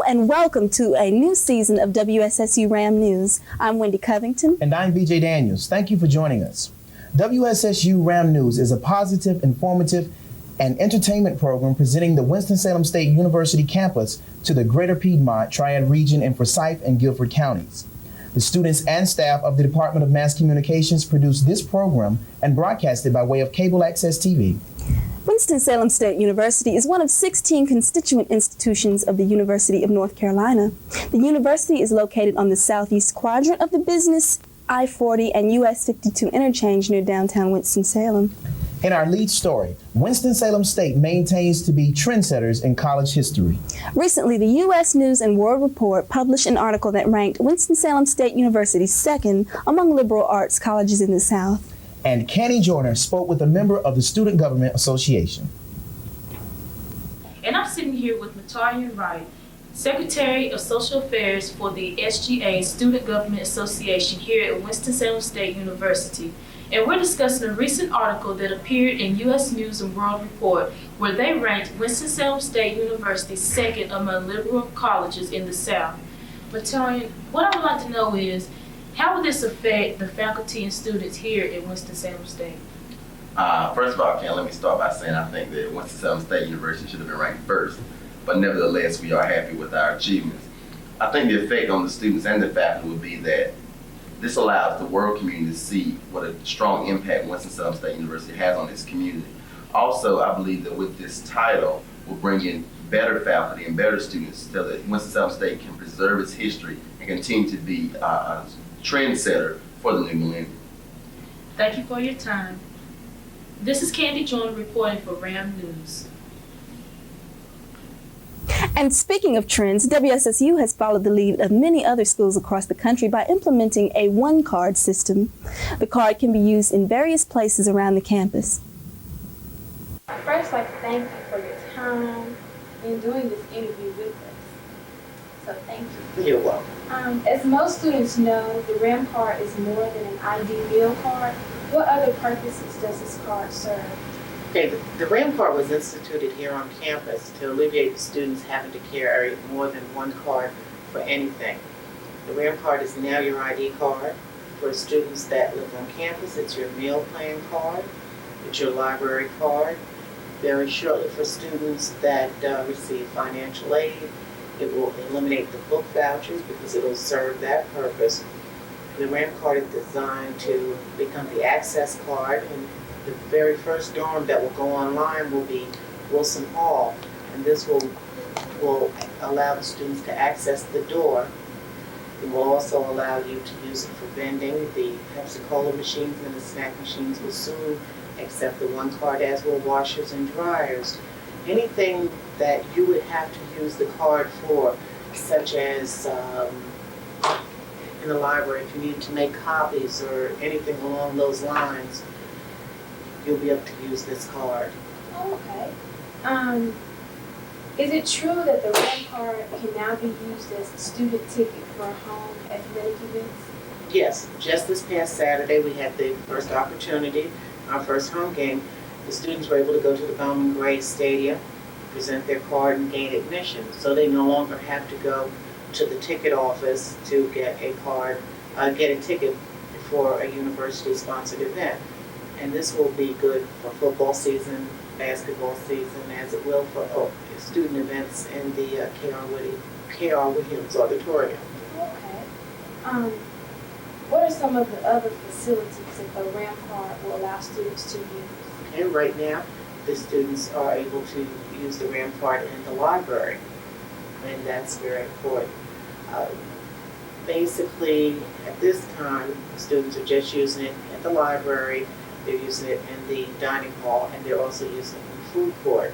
and welcome to a new season of WSSU Ram News. I'm Wendy Covington. And I'm BJ Daniels. Thank you for joining us. WSSU Ram News is a positive, informative, and entertainment program presenting the Winston-Salem State University campus to the Greater Piedmont, Triad Region, and Forsyth and Guilford counties. The students and staff of the Department of Mass Communications produce this program and broadcast it by way of cable access TV. Winston-Salem State University is one of 16 constituent institutions of the University of North Carolina. The university is located on the southeast quadrant of the business I-40 and US 52 interchange near downtown Winston-Salem. In our lead story, Winston-Salem State maintains to be trendsetters in college history. Recently, the U.S. News and World Report published an article that ranked Winston-Salem State University second among liberal arts colleges in the South. And Joyner spoke with a member of the Student Government Association. And I'm sitting here with Matarian Wright, Secretary of Social Affairs for the SGA Student Government Association here at Winston-Salem State University. And we're discussing a recent article that appeared in U.S. News and World Report where they ranked Winston-Salem State University second among liberal colleges in the South. Matarian, what I would like to know is, how will this affect the faculty and students here at Winston-Salem State? First of all, Ken, let me start by saying I think that Winston-Salem State University should have been ranked first, but nevertheless, we are happy with our achievements. I think the effect on the students and the faculty will be that this allows the world community to see what a strong impact Winston-Salem State University has on its community. Also, I believe that with this title, we'll bring in better faculty and better students so that Winston-Salem State can preserve its history and continue to be a trendsetter for the new millennium. Thank you for your time. This is Candii Joyner reporting for Ram News. And speaking of trends, WSSU has followed the lead of many other schools across the country by implementing a one-card system. The card can be used in various places around the campus. I'd first like to thank you for your time in doing this interview with us. So thank you. You're welcome. As most students know, the RAM card is more than an ID meal card. What other purposes does this card serve? Okay, the RAM card was instituted here on campus to alleviate students having to carry more than one card for anything. The RAM card is now your ID card. For students that live on campus, it's your meal plan card, it's your library card. Very shortly for students that receive financial aid, it will eliminate the book vouchers because it will serve that purpose. The RAM card is designed to become the access card, and the very first dorm that will go online will be Wilson Hall, and this will allow the students to access the door. It will also allow you to use it for vending. The Pepsi-Cola machines and the snack machines will soon accept the one card, as will washers and dryers. Anything that you would have to use the card for, such as in the library, if you need to make copies or anything along those lines, you'll be able to use this card. Okay. Is it true that the RAM card can now be used as a student ticket for home athletic events? Yes, just this past Saturday we had the first opportunity, our first home game. The students were able to go to the Bowman Gray Stadium, present their card and gain admission. So they no longer have to go to the ticket office to get a card, get a ticket for a university-sponsored event. And this will be good for football season, basketball season, as it will for student events in the K.R. Williams Auditorium. Okay. What are some of the other facilities that the RAM card will allow students to use? Okay, right now, the students are able to use the RAM card in the library, and that's very important. Basically, at this time, students are just using it at the library. They're using it in the dining hall, and they're also using it in the food court.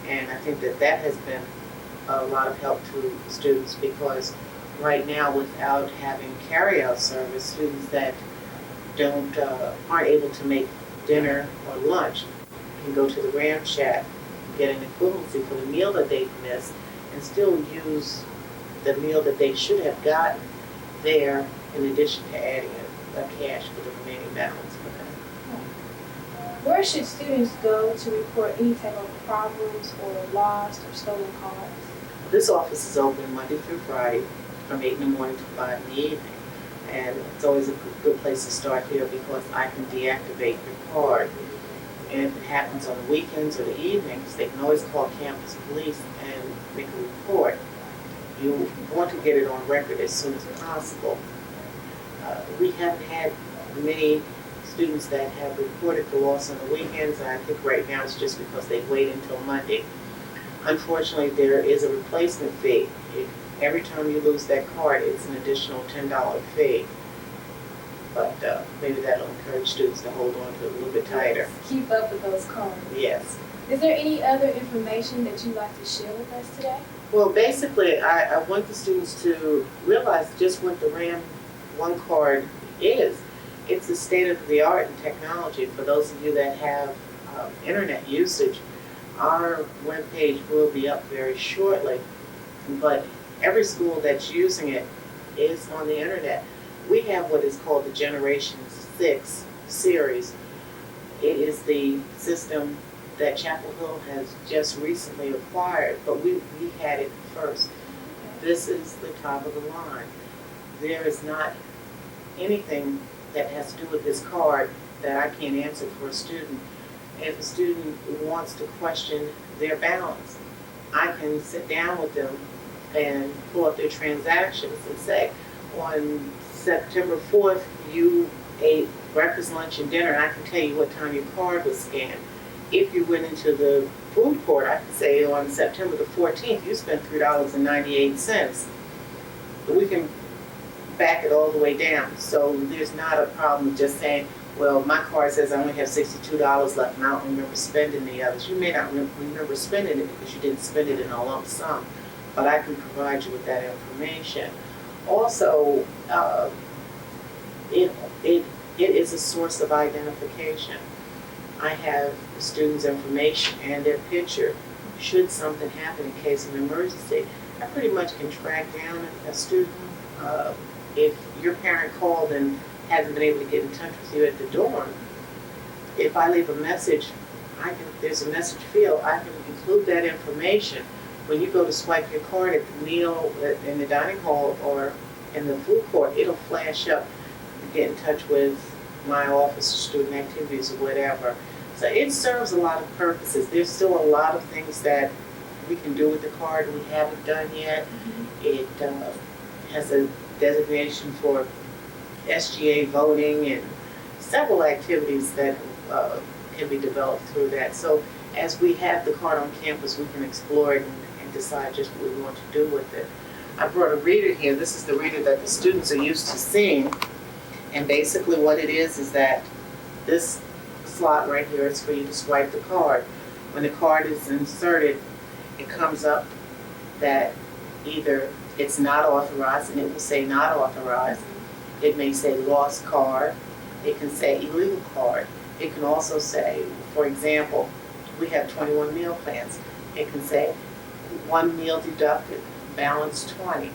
And I think that that has been a lot of help to students, because right now, without having carry-out service, students that aren't able to make dinner or lunch can go to the RAM Shack, get an equivalency for the meal that they've missed, and still use the meal that they should have gotten there, in addition to adding a cash for the remaining balance for them. Where should students go to report any type of problems or lost or stolen cards? This office is open Monday through Friday from 8 in the morning to 5 in the evening. And it's always a good place to start here because I can deactivate your card. And if it happens on the weekends or the evenings, they can always call campus police and make a report. You want to get it on record as soon as possible. We haven't had many students that have reported the loss on the weekends, and I think right now it's just because they wait until Monday. Unfortunately, there is a replacement fee. Every time you lose that card, it's an additional $10 fee. But maybe that'll encourage students to hold on to it a little bit tighter. Keep up with those cards. Yes. Is there any other information that you'd like to share with us today? Well, basically, I want the students to realize just what the RAM One card is. It's the state of the art in technology. For those of you that have internet usage, our webpage will be up very shortly. But every school that's using it is on the internet. We have what is called the Generation 6 series. It is the system that Chapel Hill has just recently acquired, but we had it first. This is the top of the line. There is not anything that has to do with this card that I can't answer for a student. If a student wants to question their balance, I can sit down with them and pull up their transactions and say, on September 4th, you ate breakfast, lunch, and dinner, and I can tell you what time your card was scanned. If you went into the food court, I can say on September the 14th, you spent $3.98. We can back it all the way down. So there's not a problem just saying, well, my card says I only have $62 left and I don't remember spending the others. You may not remember spending it because you didn't spend it in a lump sum, but I can provide you with that information. Also, it is a source of identification. I have the student's information and their picture. Should something happen in case of an emergency, I pretty much can track down a student. If your parent called and hasn't been able to get in touch with you at the dorm, if I leave a message, there's a message field, I can include that information. When you go to swipe your card at the meal in the dining hall or in the food court, it'll flash up to get in touch with my office or student activities or whatever. So it serves a lot of purposes. There's still a lot of things that we can do with the card we haven't done yet. It has a designation for SGA voting and several activities that can be developed through that. So as we have the card on campus, we can explore it and decide just what we want to do with it. I brought a reader here. This is the reader that the students are used to seeing. And basically what it is that this slot right here is for you to swipe the card. When the card is inserted, it comes up that either it's not authorized, and it will say not authorized. It may say lost card. It can say illegal card. It can also say, for example, we have 21 meal plans. It can say 1 meal deducted, balance 20,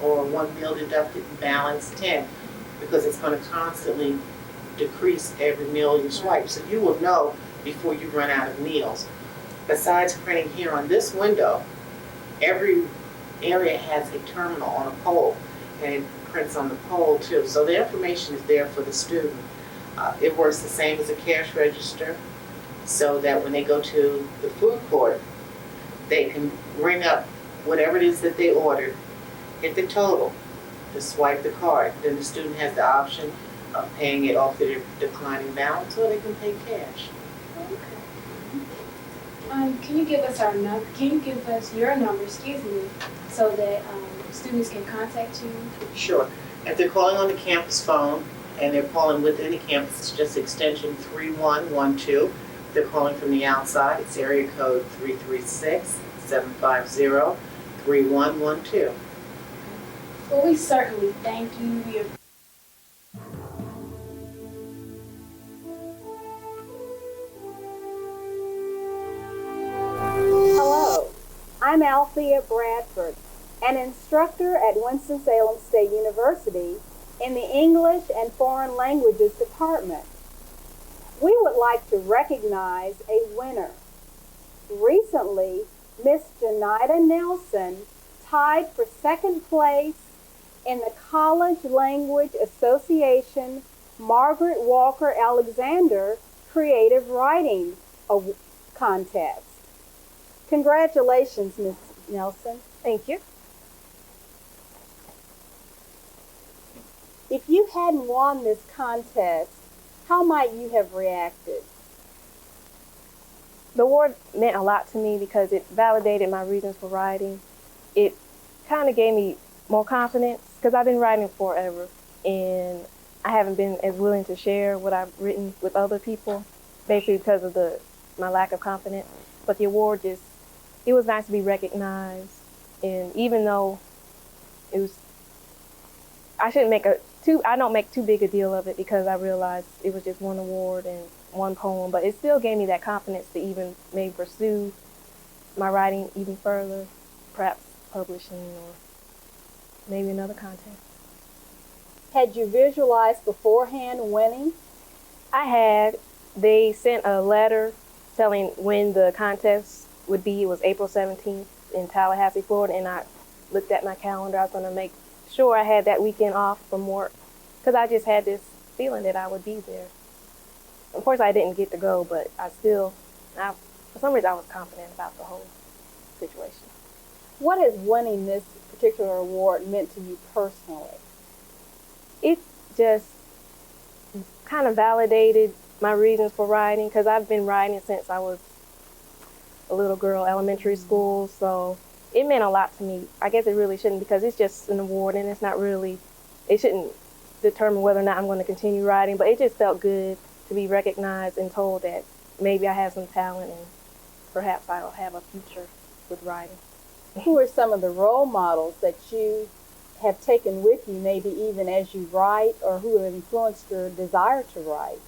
or 1 meal deducted, balance 10, because it's going to constantly decrease every meal you swipe. So you will know before you run out of meals. Besides printing here on this window, every area has a terminal on a pole, and it prints on the pole too. So the information is there for the student. It works the same as a cash register, so that when they go to the food court, they can ring up whatever it is that they ordered, hit the total, to swipe the card. Then the student has the option of paying it off their declining balance, or they can pay cash. Okay. Can you give us our number? Can you give us your number, so that students can contact you? Sure. If they're calling on the campus phone and they're calling within the campus, it's just extension 3112. If they're calling from the outside, it's area code 336-750-3112. Well, we certainly thank you. Hello, I'm Althea Bradford, an instructor at Winston-Salem State University in the English and Foreign Languages Department. We would like to recognize a winner. Recently, Miss Janida Nelson tied for second place in the College Language Association Margaret Walker Alexander Creative Writing Contest. Congratulations, Ms. Nelson. Thank you. If you hadn't won this contest, how might you have reacted? The award meant a lot to me because it validated my reasons for writing. It kind of gave me more confidence because I've been writing forever and I haven't been as willing to share what I've written with other people, basically because of my lack of confidence. But the award it was nice to be recognized. And even though I don't make too big a deal of it because I realized it was just one award and one poem, but it still gave me that confidence to even maybe pursue my writing even further, perhaps publishing or maybe another contest. Had you visualized beforehand winning? I had. They sent a letter telling when the contest would be. It was April 17th in Tallahassee, Florida, and I looked at my calendar. I was going to make sure I had that weekend off from work because I just had this feeling that I would be there. Of course, I didn't get to go, but for some reason, I was confident about the whole situation. What has winning this particular award meant to you personally? It just kind of validated my reasons for writing because I've been writing since I was a little girl, elementary school, so it meant a lot to me. I guess it really shouldn't because it's just an award and it shouldn't determine whether or not I'm going to continue writing, but it just felt good to be recognized and told that maybe I have some talent and perhaps I'll have a future with writing. Who are some of the role models that you have taken with you, maybe even as you write, or who have influenced your desire to write?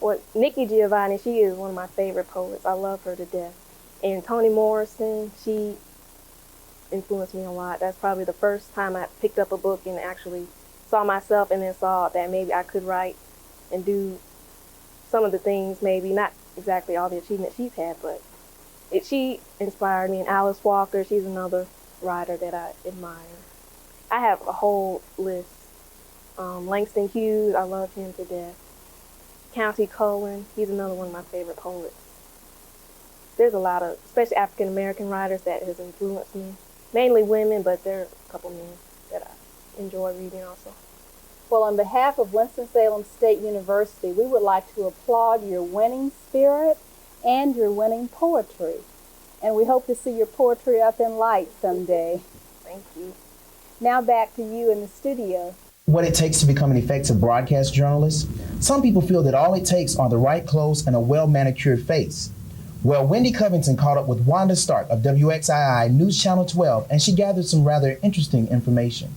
Well, Nikki Giovanni, she is one of my favorite poets. I love her to death. And Toni Morrison, she influenced me a lot. That's probably the first time I picked up a book and actually saw myself and then saw that maybe I could write and do some of the things, maybe not exactly all the achievements she's had, but she inspired me. And Alice Walker, she's another writer that I admire. I have a whole list. Langston Hughes, I love him to death. County Cullen, he's another one of my favorite poets. There's a lot of, especially African-American writers that has influenced me. Mainly women, but there are a couple men that I enjoy reading also. Well, on behalf of Winston-Salem State University, we would like to applaud your winning spirit and your winning poetry. And we hope to see your poetry up in lights someday. Thank you. Now back to you in the studio. What it takes to become an effective broadcast journalist? Some people feel that all it takes are the right clothes and a well-manicured face. Well, Wendy Covington caught up with Wanda Starke of WXII News Channel 12, and she gathered some rather interesting information.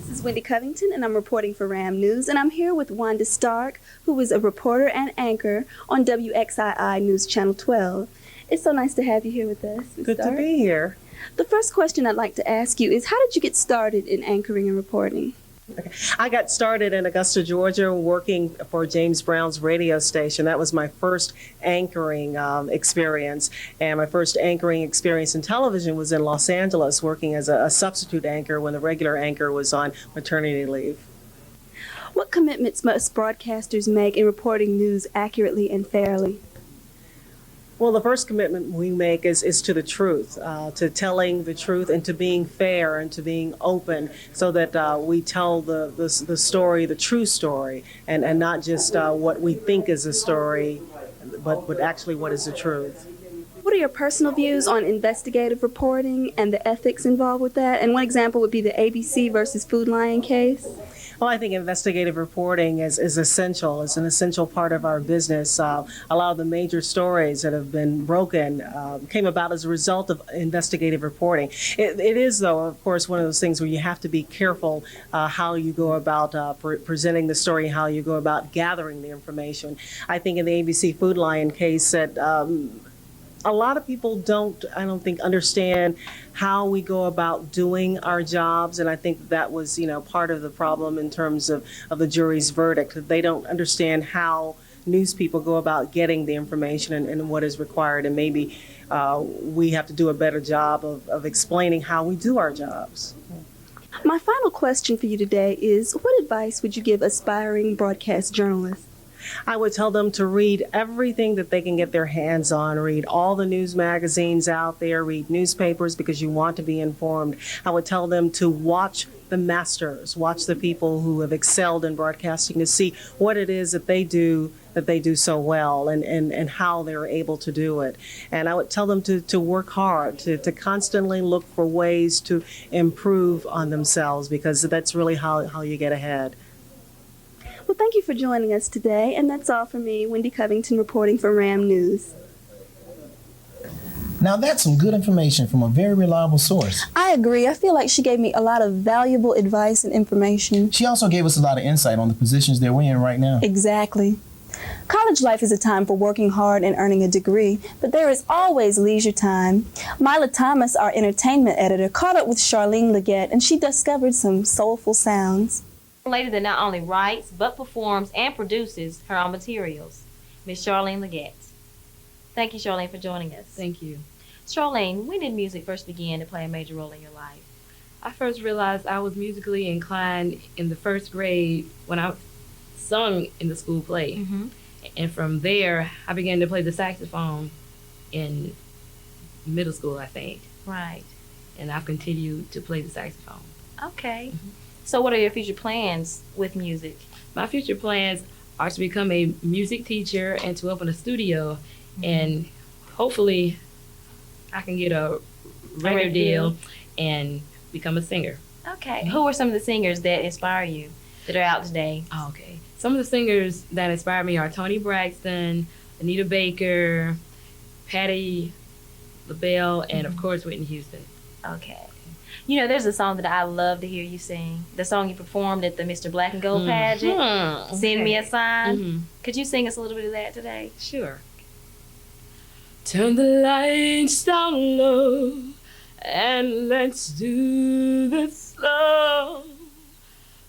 This is Wendy Covington, and I'm reporting for RAM News, and I'm here with Wanda Starke, who is a reporter and anchor on WXII News Channel 12. It's so nice to have you here with us, Ms. Good Starke. to be here. The first question I'd like to ask you is, how did you get started in anchoring and reporting? Okay. I got started in Augusta, Georgia, working for James Brown's radio station. That was my first anchoring experience. And my first anchoring experience in television was in Los Angeles, working as a substitute anchor when the regular anchor was on maternity leave. What commitments must broadcasters make in reporting news accurately and fairly? Well, the first commitment we make is to the truth, to telling the truth and to being fair and to being open so that we tell the story, the true story, and not just what we think is a story, but actually what is the truth. What are your personal views on investigative reporting and the ethics involved with that? And one example would be the ABC versus Food Lion case. Well, I think investigative reporting is essential. It's an essential part of our business. A lot of the major stories that have been broken came about as a result of investigative reporting. It is, though, of course, one of those things where you have to be careful how you go about presenting the story, how you go about gathering the information. I think in the ABC Food Lion case that a lot of people I don't think, understand how we go about doing our jobs, and I think that was, part of the problem in terms of the jury's verdict. They don't understand how news people go about getting the information and what is required. And maybe we have to do a better job of explaining how we do our jobs. My final question for you today is, what advice would you give aspiring broadcast journalists? I would tell them to read everything that they can get their hands on, read all the news magazines out there, read newspapers because you want to be informed. I would tell them to watch the masters, watch the people who have excelled in broadcasting to see what it is that they do so well and how they're able to do it. And I would tell them to work hard, to constantly look for ways to improve on themselves, because that's really how you get ahead. Well, thank you for joining us today, and that's all for me, Wendy Covington, reporting for RAM News. Now that's some good information from a very reliable source. I agree. I feel like she gave me a lot of valuable advice and information. She also gave us a lot of insight on the positions that we're in right now. Exactly. College life is a time for working hard and earning a degree, but there is always leisure time. Mila Thomas, our entertainment editor, caught up with Charlene Legette, and she discovered some soulful sounds. A lady that not only writes, but performs and produces her own materials, Miss Charlene Legette. Thank you, Charlene, for joining us. Thank you. Charlene, when did music first begin to play a major role in your life? I first realized I was musically inclined in the first grade when I sung in the school play. Mm-hmm. And from there, I began to play the saxophone in middle school, I think. Right. And I've continued to play the saxophone. Okay. Mm-hmm. So what are your future plans with music? My future plans are to become a music teacher and to open a studio. Mm-hmm. And hopefully I can get a record deal and become a singer. Okay. Who are some of the singers that inspire you that are out today? Oh, okay. Some of the singers that inspire me are Toni Braxton, Anita Baker, Patti LaBelle, and of course Whitney Houston. Okay. You know, there's a song that I love to hear you sing. The song you performed at the Mr. Black and Gold pageant, Okay. Send Me a Sign. Mm-hmm. Could you sing us a little bit of that today? Sure. Turn the lights down low and let's do this slow.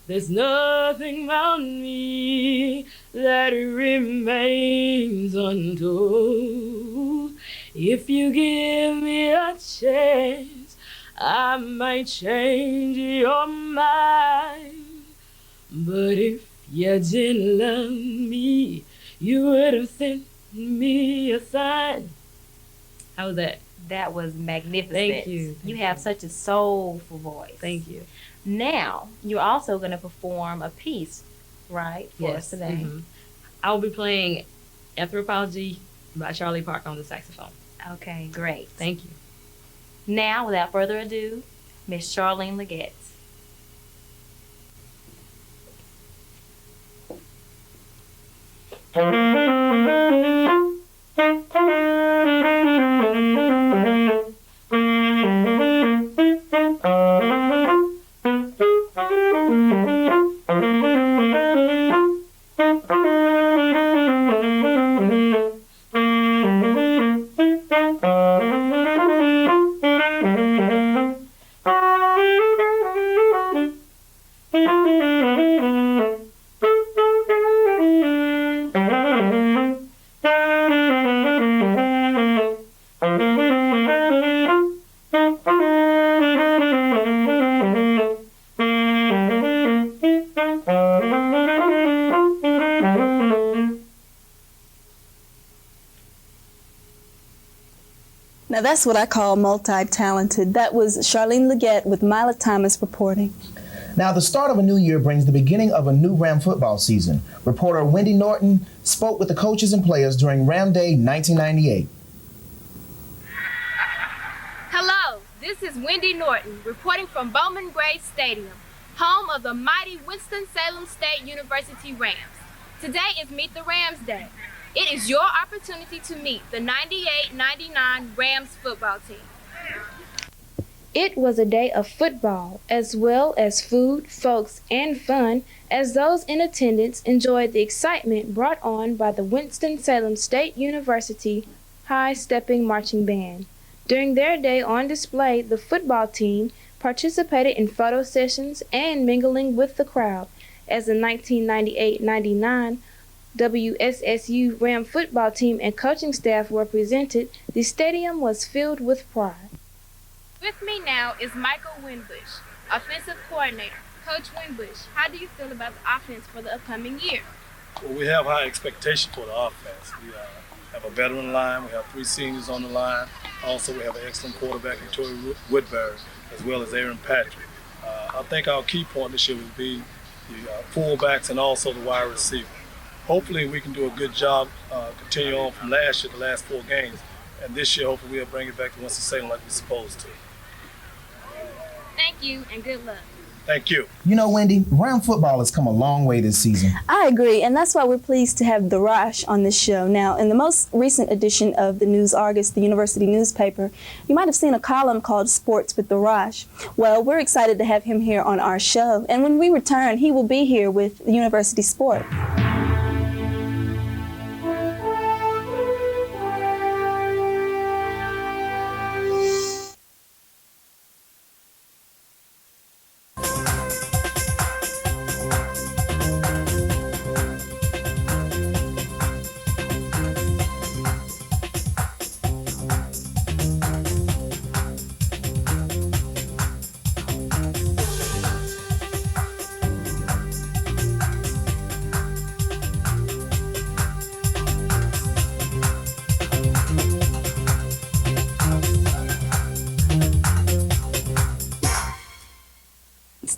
There's nothing about me that remains untold. If you give me a chance, I might change your mind. But if you didn't love me, you would have sent me a sign. How was that? That was magnificent. Thank you. You have such a soulful voice. Thank you. Now, you're also going to perform a piece, right, for us today. Mm-hmm. I will be playing Anthropology by Charlie Parker on the saxophone. Okay, great. Thank you. Now, without further ado, Miss Charlene Legette. Now that's what I call multi-talented. That was Charlene Legette with Mila Thomas reporting. Now, the start of a new year brings the beginning of a new Ram football season. Reporter Wendy Norton spoke with the coaches and players during Ram Day 1998. Hello, this is Wendy Norton reporting from Bowman Gray Stadium, home of the mighty Winston-Salem State University Rams. Today is Meet the Rams Day. It is your opportunity to meet the 98-99 Rams football team. It was a day of football, as well as food, folks, and fun, as those in attendance enjoyed the excitement brought on by the Winston-Salem State University High-Stepping Marching Band. During their day on display, the football team participated in photo sessions and mingling with the crowd, as the 1998-99 WSSU Ram football team and coaching staff were presented, the stadium was filled with pride. With me now is Michael Winbush, offensive coordinator. Coach Winbush, how do you feel about the offense for the upcoming year? Well, we have high expectations for the offense. We have a veteran line. We have 3 seniors on the line. Also, we have an excellent quarterback in Tory Woodbury, as well as Aaron Patrick. I think our key point this year will be the fullbacks and also the wide receiver. Hopefully, we can do a good job, continue on from last year, the last 4 games. And this year, hopefully, we'll bring it back to Winston-Salem like we're supposed to. Thank you and good luck. Thank you. You know, Wendy, Ram football has come a long way this season. I agree, and that's why we're pleased to have the Rosh on this show. Now, in the most recent edition of the News Argus, the university newspaper, you might have seen a column called Sports with the Rosh. Well, we're excited to have him here on our show, and when we return, he will be here with the University Sport.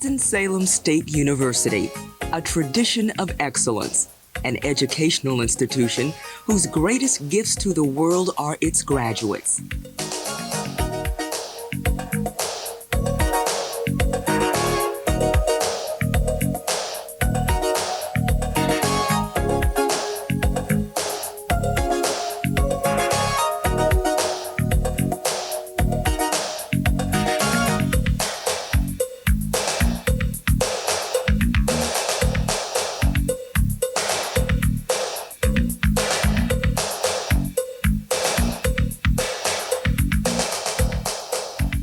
Winston-Salem State University, a tradition of excellence, an educational institution whose greatest gifts to the world are its graduates.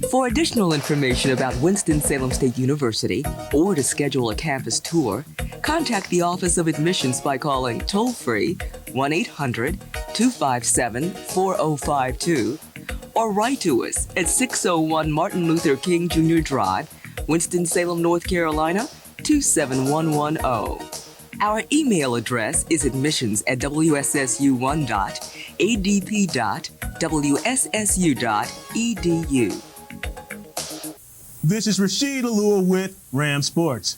For additional information about Winston-Salem State University or to schedule a campus tour, contact the Office of Admissions by calling toll-free 1-800-257-4052 or write to us at 601 Martin Luther King Jr. Drive, Winston-Salem, North Carolina 27110. Our email address is admissions@wssu1.adp.wssu.edu. This is Rasheed Oluwa with Ram Sports.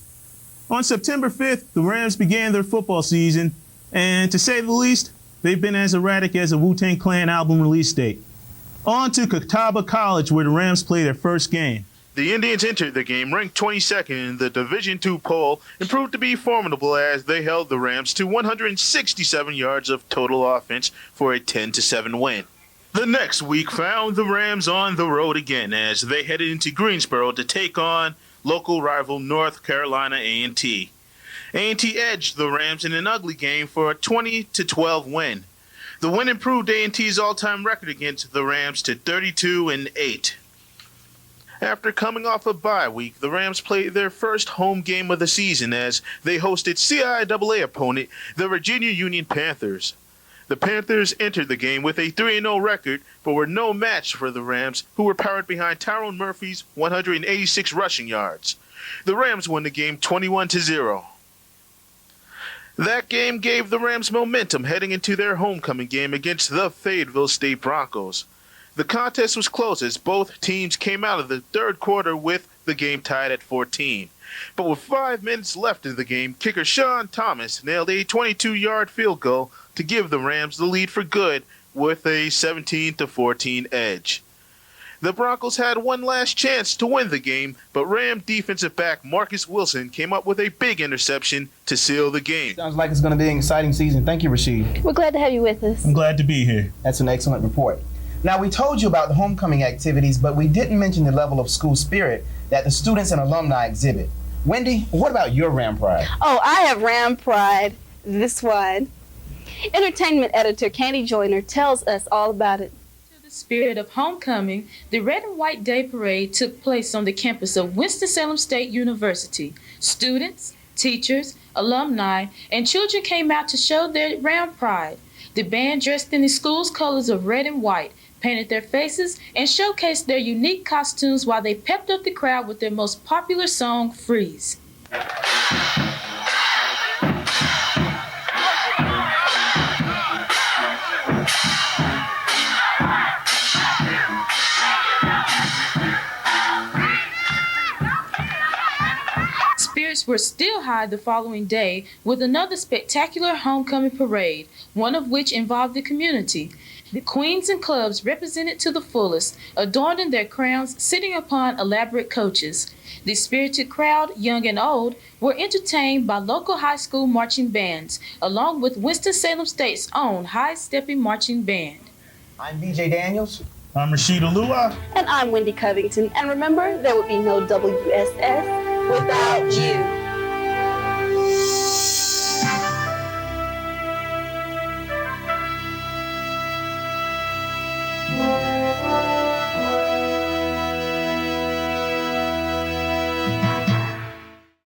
On September 5th, the Rams began their football season, and to say the least, they've been as erratic as a Wu-Tang Clan album release date. On to Catawba College, where the Rams play their first game. The Indians entered the game ranked 22nd in the Division II poll and proved to be formidable as they held the Rams to 167 yards of total offense for a 10-7 win. The next week found the Rams on the road again as they headed into Greensboro to take on local rival North Carolina A&T. A&T edged the Rams in an ugly game for a 20-12 win. The win improved A&T's all-time record against the Rams to 32-8. After coming off a bye week, the Rams played their first home game of the season as they hosted CIAA opponent, the Virginia Union Panthers. The Panthers entered the game with a 3-0 record, but were no match for the Rams, who were powered behind Tyrone Murphy's 186 rushing yards. The Rams won the game 21-0. That game gave the Rams momentum heading into their homecoming game against the Fayetteville State Broncos. The contest was close as both teams came out of the third quarter with the game tied at 14. But with 5 minutes left in the game, kicker Sean Thomas nailed a 22-yard field goal to give the Rams the lead for good with a 17-14 edge. The Broncos had one last chance to win the game, but Ram defensive back Marcus Wilson came up with a big interception to seal the game. Sounds like it's going to be an exciting season. Thank you, Rasheed. We're glad to have you with us. I'm glad to be here. That's an excellent report. Now, we told you about the homecoming activities, but we didn't mention the level of school spirit that the students and alumni exhibit. Wendy, what about your Ram Pride? Oh, I have Ram Pride. This one. Entertainment editor Candii Joyner tells us all about it. To the spirit of homecoming, the Red and White Day Parade took place on the campus of Winston-Salem State University. Students, teachers, alumni, and children came out to show their Ram pride. The band, dressed in the school's colors of red and white, painted their faces and showcased their unique costumes while they pepped up the crowd with their most popular song, Freeze. Spirits were still high the following day with another spectacular homecoming parade, one of which involved the community. The queens and clubs represented to the fullest, adorned in their crowns, sitting upon elaborate coaches. The spirited crowd, young and old, were entertained by local high school marching bands, along with Winston-Salem State's own high-stepping marching band. I'm BJ Daniels. I'm Rasheed Oluwa. And I'm Wendy Covington. And remember, there would be no WSS without you.